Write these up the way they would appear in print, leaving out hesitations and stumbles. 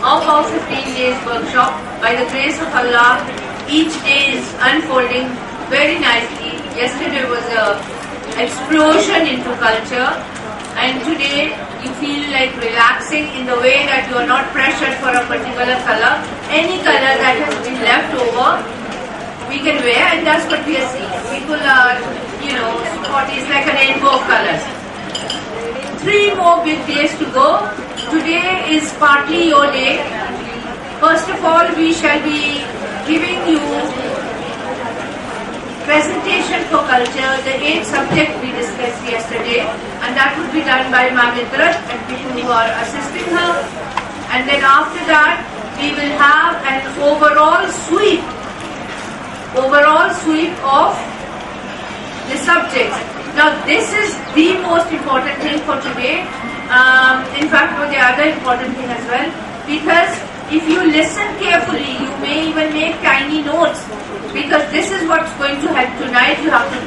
of our 15 days workshop. By the grace of Allah, each day is unfolding very nicely. Yesterday was an explosion into culture, and today you feel like relaxing in the way that you are not pressured for a particular color. Any color that has been left over, we can wear, and that's what we are seeing. People are, it's like a rainbow of colors. 3 more big days to go. Today is partly your day. First of all, we shall be giving you presentation for culture, the 8 subjects we discussed yesterday, and that would be done by Ma'am Idrat and people who are assisting her. And then after that, we will have an overall sweep of the subjects. Now this is the most important thing for today. In fact, for the other important thing as well, because if you listen carefully, you may even make tiny notes, because this is what's going to help tonight. You have to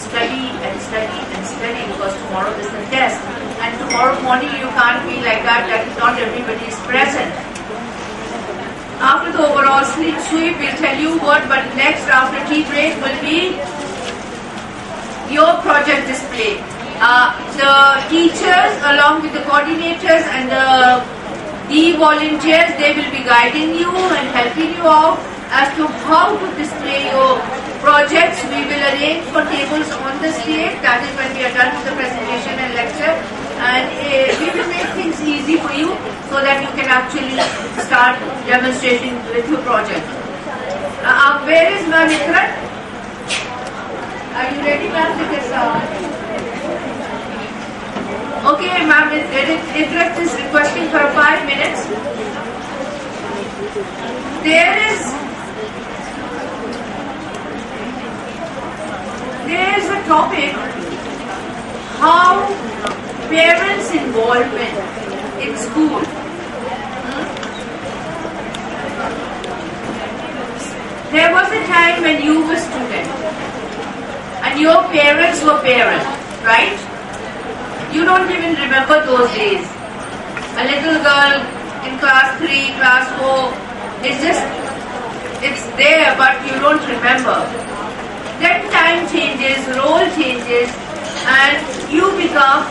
study and study and study, because tomorrow is the test, and tomorrow morning you can't be like that not everybody is present. After the overall sweep, we'll tell you what, but next after tea break will be your project display. The teachers along with the coordinators and the volunteers, they will be guiding you and helping you out as to how to display your projects. We will arrange for tables on the stage. That is when we are done with the presentation and lecture, and we will make things easy for you so that you can actually start demonstrating with your project. Where is Ma'am Ikrat? Are you ready, ma'am? Okay, ma'am, Ikrat is requesting for 5 minutes. There is a topic, how parents' involvement in school. There was a time when you were student and your parents were parents, right? You don't even remember those days. A little girl in class 3, class 4, it's there, but you don't remember. Then time changes, role changes, and you become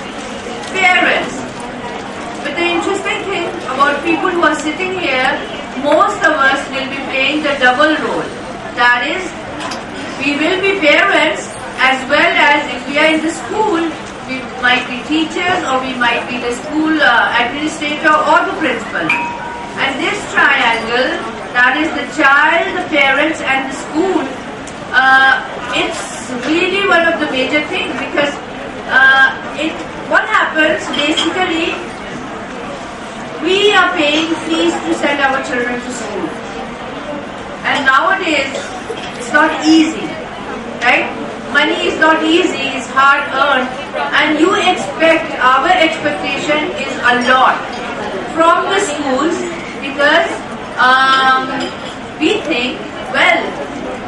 parents. But the interesting thing about people who are sitting here, most of us will be playing the double role. That is, we will be parents as well as if we are in the school, we might be teachers or we might be the school administrator or the principal. And this triangle, that is the child, the parents and the school, it's really one of the major things, because what happens basically, we are paying fees to send our children to school, and nowadays it's not easy, right? Money is not easy, it's hard earned, and our expectation is a lot from the schools, because we think, well,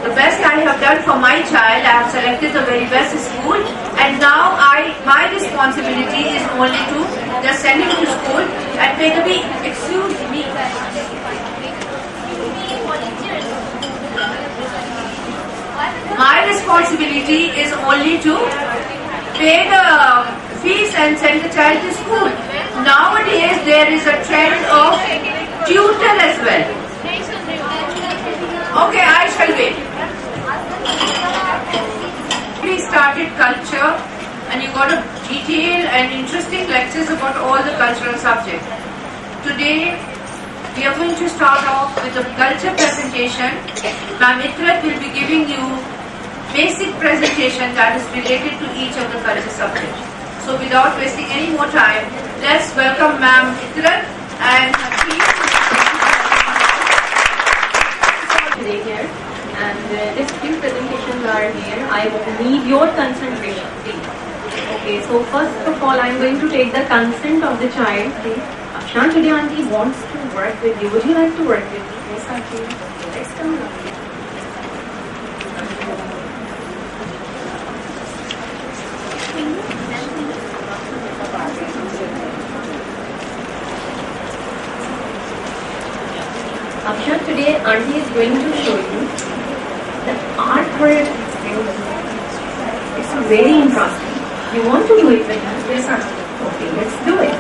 the best I have done for my child, I have selected the very best school, and now my responsibility is only to just send him to school and pay the fee. Excuse me. My responsibility is only to pay the fees and send the child to school. Nowadays there is a trend of tutor as well. Okay, I shall wait. We started culture, and you got a detailed and interesting lectures about all the cultural subjects. Today we are going to start off with a culture presentation. Ma'am Ikrat will be giving you basic presentation that is related to each of the culture subjects. So without wasting any more time, let's welcome Ma'am Ikrat and her team. Today here, and these few presentations are here. I need your concentration, please. Okay, so first of all, I'm going to take the consent of the child, please. Today auntie wants to work with you. Would you like to work with me? Yes, auntie. Let's come now. Akshat, today Auntie is going to show you the artwork. It's very interesting. You want to do it with us? Yes, Auntie. Okay, let's do it.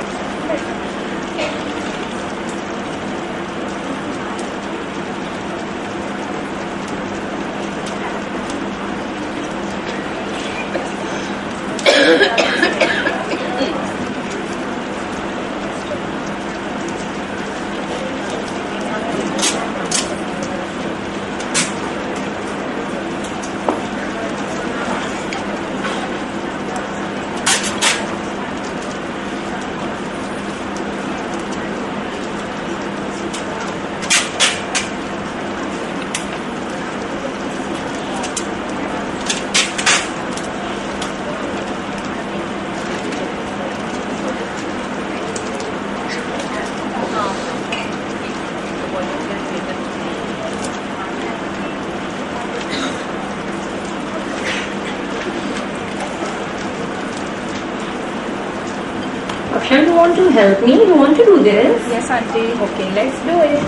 Akshat, you want to help me? You want to do this? Yes, Auntie. Okay, let's do it.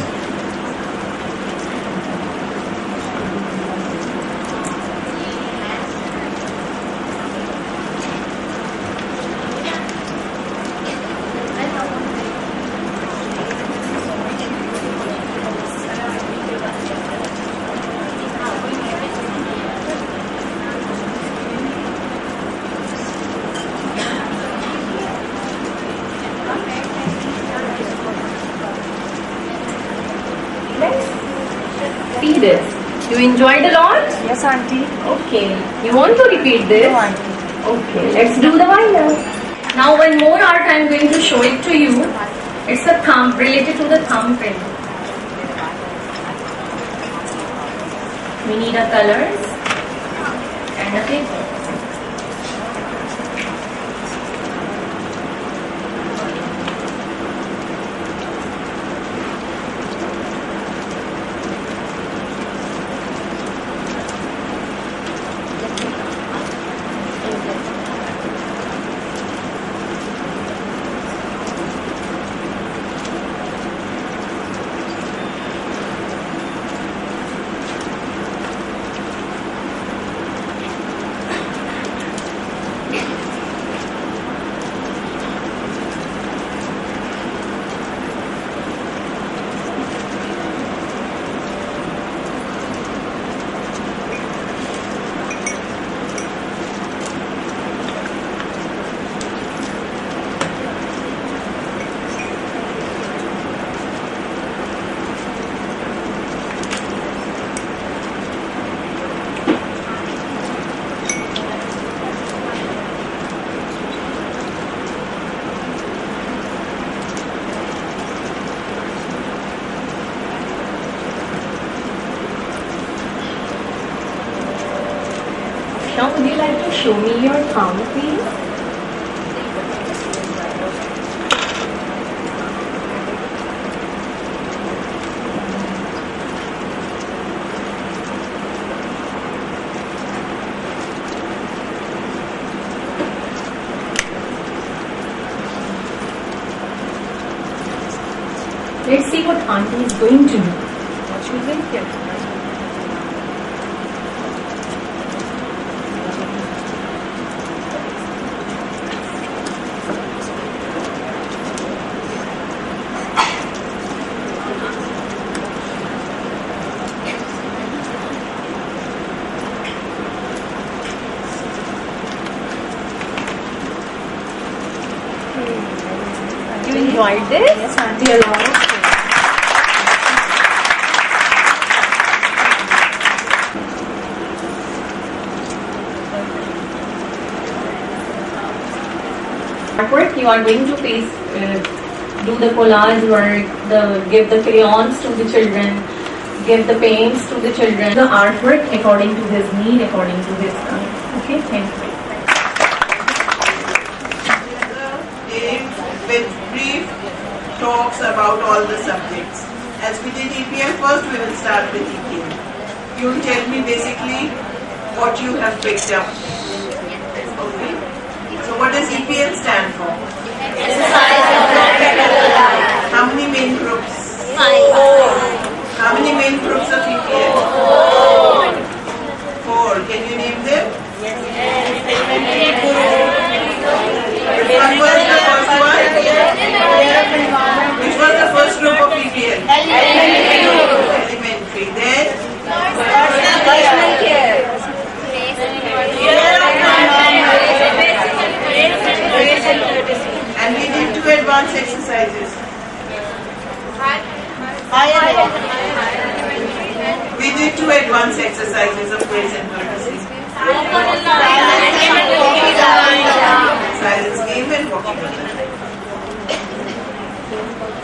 See this. You enjoyed a lot? Yes, Auntie. Okay. You want to repeat this? No, Auntie. Okay, let's do the wind up. Now one more art I'm going to show it to you. It's a thumb, related to the thumbprint. We need a colors and a paper. Now, would you like to show me your thumb, please? Let's see what Auntie is going to do. What should we get? You enjoyed this? Yes, Auntie. A lot. Artwork, you are going to do the collage work, give the crayons to the children, give the paints to the children. The artwork according to his need, according to his time. Okay, thank you. With brief talks about all the subjects. As we did EPM, first we will start with EPM. You will tell me basically what you have picked up. Okay. So what does EPM stand for? Exercise of practical life. How many main groups? 5. We did 2 advanced exercises of praise and courtesy. Silence game and walking on the line.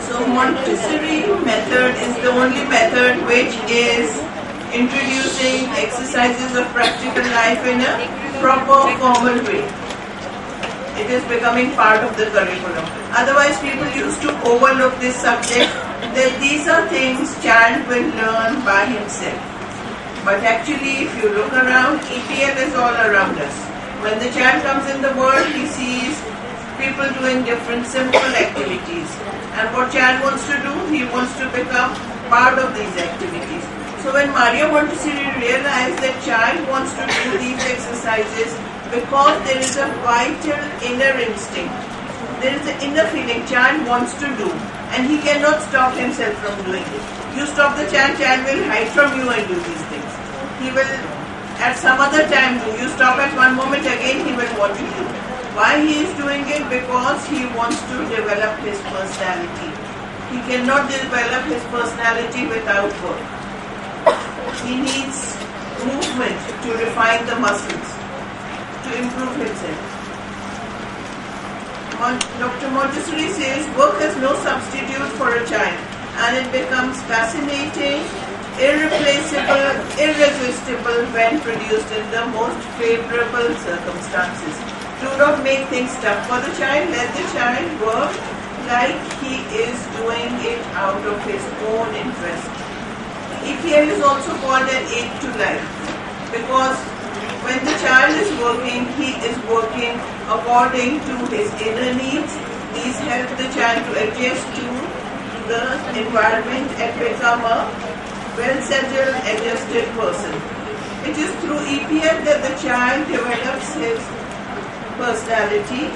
So Montessori method is the only method which is introducing exercises of practical life in a proper formal way. It is becoming part of the curriculum. Otherwise people used to overlook this subject, that these are things child will learn by himself. But actually if you look around, EPL is all around us. When the child comes in the world, he sees people doing different simple activities. And what child wants to do? He wants to become part of these activities. So when Maria Montessori realized that child wants to do these exercises because there is a vital inner instinct, there is an inner feeling child wants to do, and he cannot stop himself from doing it. You stop the child, child will hide from you and do these things. He will at some other time do. You stop at one moment, again he will want to do. Why he is doing it? Because he wants to develop his personality. He cannot develop his personality without work. He needs movement to refine the muscles, to improve himself. Dr. Montessori says work has no substitute for a child, and it becomes fascinating, irreplaceable, irresistible when produced in the most favorable circumstances. Do not make things tough for the child. Let the child work like he is doing it out of his own interest. EPL is also called an aid to life, because when the child is working, he is working according to his inner needs. These help the child to adjust to the environment and become a well-settled, adjusted person. It is through EPL that the child develops his personality,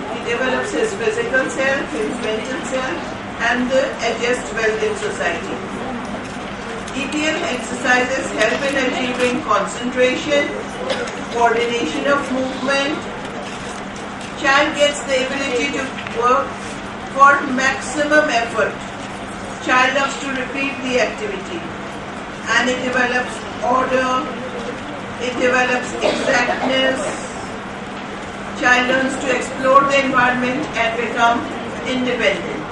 he develops his physical self, his mental self, and adjusts well in society. EPL exercises help in achieving concentration, coordination of movement. Child gets the ability to work for maximum effort. Child loves to repeat the activity, and it develops order, it develops exactness. Child learns to explore the environment and become independent.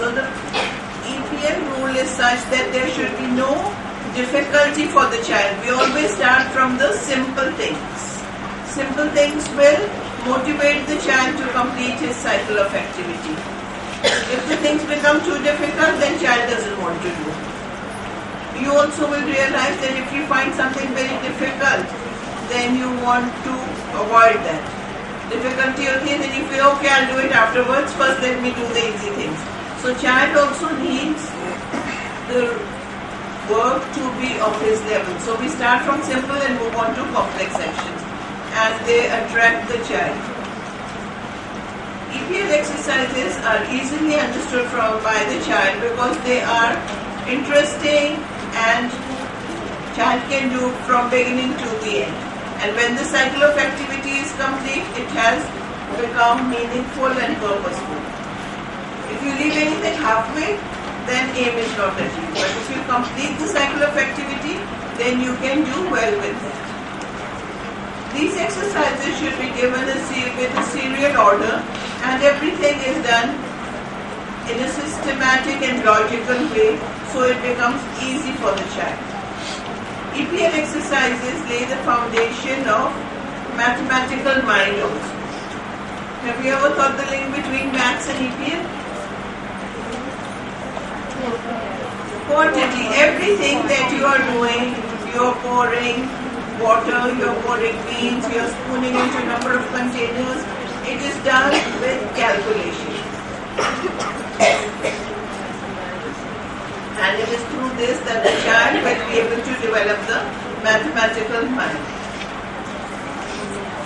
So the EPL rule is such that there should be no difficulty for the child. We always start from the simple things. Simple things will motivate the child to complete his cycle of activity. If the things become too difficult, then child doesn't want to do. You also will realize that if you find something very difficult, then you want to avoid that. Difficulty, okay, then you feel, okay, I'll do it afterwards, first let me do the easy things. So child also needs the work to be of his level. So we start from simple and move on to complex sections, and they attract the child. EPL exercises are easily understood by the child because they are interesting and child can do from beginning to the end. And when the cycle of activity is complete, it has become meaningful and purposeful. If you leave anything halfway, then aim is not achieved. But if you complete the cycle of activity, then you can do well with it. These exercises should be given with a serial order, and everything is done in a systematic and logical way, so it becomes easy for the child. EPL exercises lay the foundation of mathematical mind also. Have you ever thought the link between maths and EPL? Quantity, everything that you are doing, you're pouring water, you're pouring beans, you're spooning into a number of containers, it is done with calculation. And it is through this that the child will be able to develop the mathematical mind.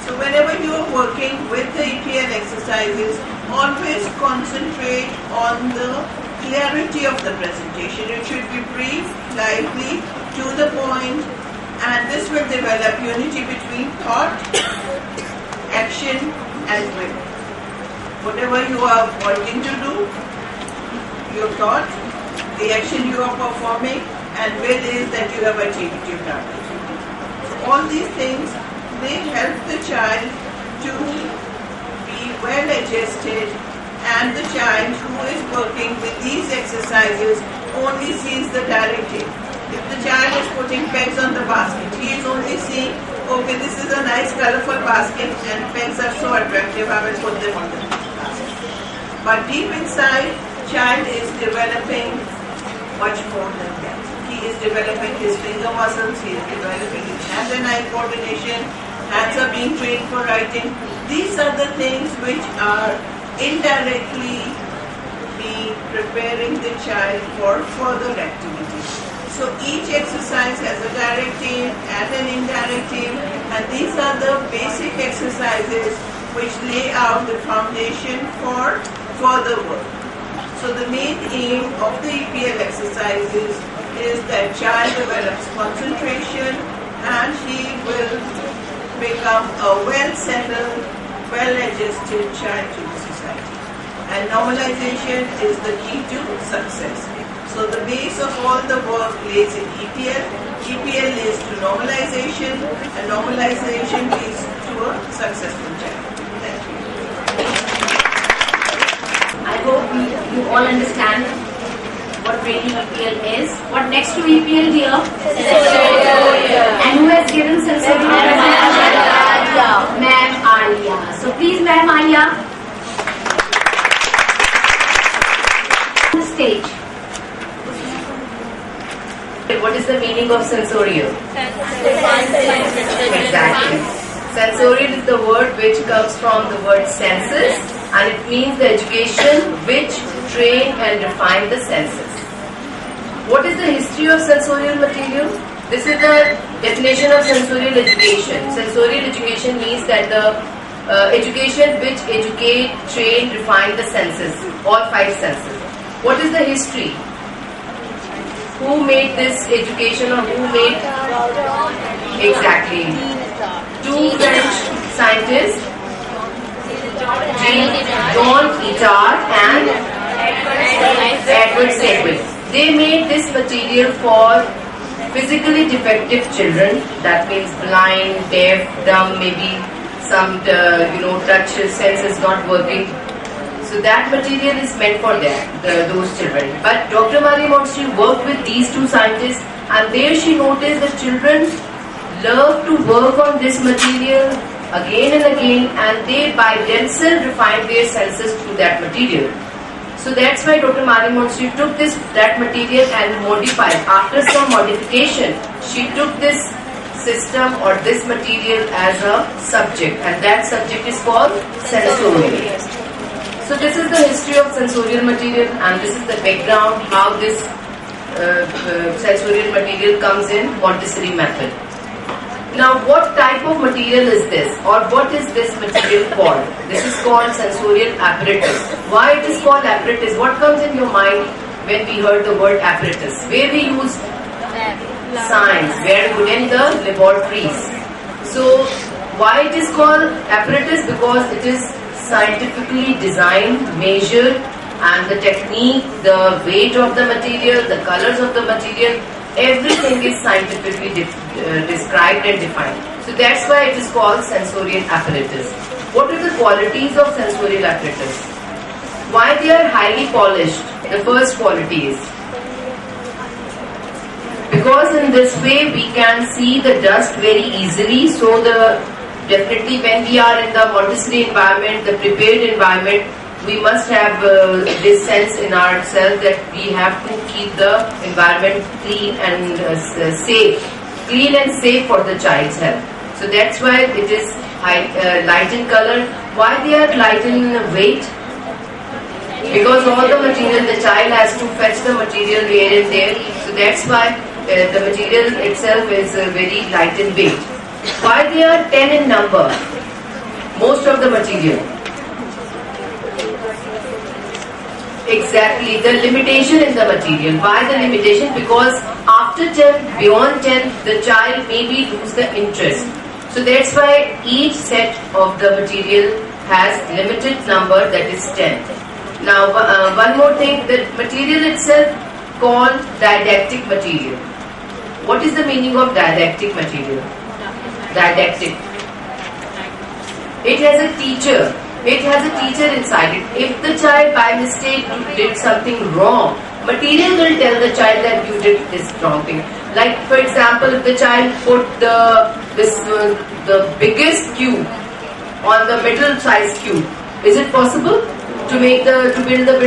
So whenever you are working with the EPL exercises, always concentrate on the clarity of the presentation. It should be brief, lively, to the point, and this will develop unity between thought, action and will. Whatever you are wanting to do, your thought, the action you are performing, and will is that you have achieved your target. So all these things, they help the child to be well adjusted, and the child who is working with these exercises only sees the directive. If the child is putting pegs on the basket, he is only seeing, okay, this is a nice colorful basket and pegs are so attractive, I will put them on the basket. But deep inside, child is developing much more than that. He is developing his finger muscles, he is developing his hand and eye coordination, hands are being trained for writing. These are the things which are indirectly be preparing the child for further activities. So each exercise has a directive and an indirective, and these are the basic exercises which lay out the foundation for further work. So the main aim of the EPL exercises is that child develops concentration and he will become a well-settled, well-adjusted child to the society. And normalization is the key to success. So the base of all the work lays in EPL. EPL leads to normalization, and normalization leads to a successful child. Thank you. I hope you all understand what really EPL is. What next to EPL, dear? And who has given sensorial presentation? Ma'am Alia. So please, Ma'am Alia, on the stage. What is the meaning of sensorial? Exactly. Sensorial is the word which comes from the word senses, and it means the education which train and refine the senses. What is the history of sensorial material? This is the definition of sensorial education. Sensorial education means that the education which educate, train, refine the senses, all five senses. What is the history? Who made this education, or who made? Exactly. Two French scientists, Jean Itard and Edward Seguin. They made this material for physically defective children. That means blind, deaf, dumb, maybe some touch sense is not working. So that material is meant for those children. But Dr. Marie Montessori worked with these two scientists, and there she noticed that children love to work on this material again and again, and they by themselves refine their senses through that material. So that's why Dr. Marie Montessori took that material and modified. After some modification, she took this system or this material as a subject, and that subject is called sensorial. So this is the history of sensorial material, and this is the background how this sensorial material comes in Montessori method. Now what type of material is this, or what is this material called? This is called sensorial apparatus. Why it is called apparatus? What comes in your mind when we heard the word apparatus? Where we use science, very good, in the laboratories. So why it is called apparatus? Because it is scientifically designed, measured, and the technique, the weight of the material, the colors of the material, everything is scientifically described and defined. So that's why it is called sensorial apparatus. What are the qualities of sensorial apparatus? Why they are highly polished? The first quality is because in this way we can see the dust very easily. So definitely when we are in the Montessori environment, the prepared environment, we must have this sense in ourselves that we have to keep the environment clean and safe for the child's health. So that's why it is light in color. Why they are light in weight? Because all the material, the child has to fetch the material here and there. So that's why the material itself is very light in weight. Why they are 10 in number? Most of the material. Exactly, the limitation in the material. Why the limitation? Because after after 10th, beyond 10th, the child maybe lose the interest. So that's why each set of the material has limited number, that is 10. Now one more thing, the material itself called didactic material. What is the meaning of didactic material? Didactic. It has a teacher. It has a teacher inside it. If the child by mistake did something wrong, material will tell the child that you did this wrong thing. Like for example, if the child put the biggest cube on the middle size cube, is it possible to build the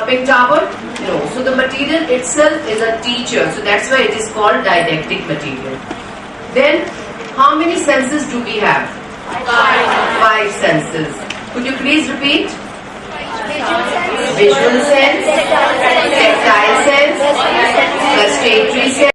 big tower? No. So the material itself is a teacher. So that's why it is called didactic material. Then how many senses do we have? 5 senses. Could you please repeat? Visual sense, tactile sense, gustatory sense.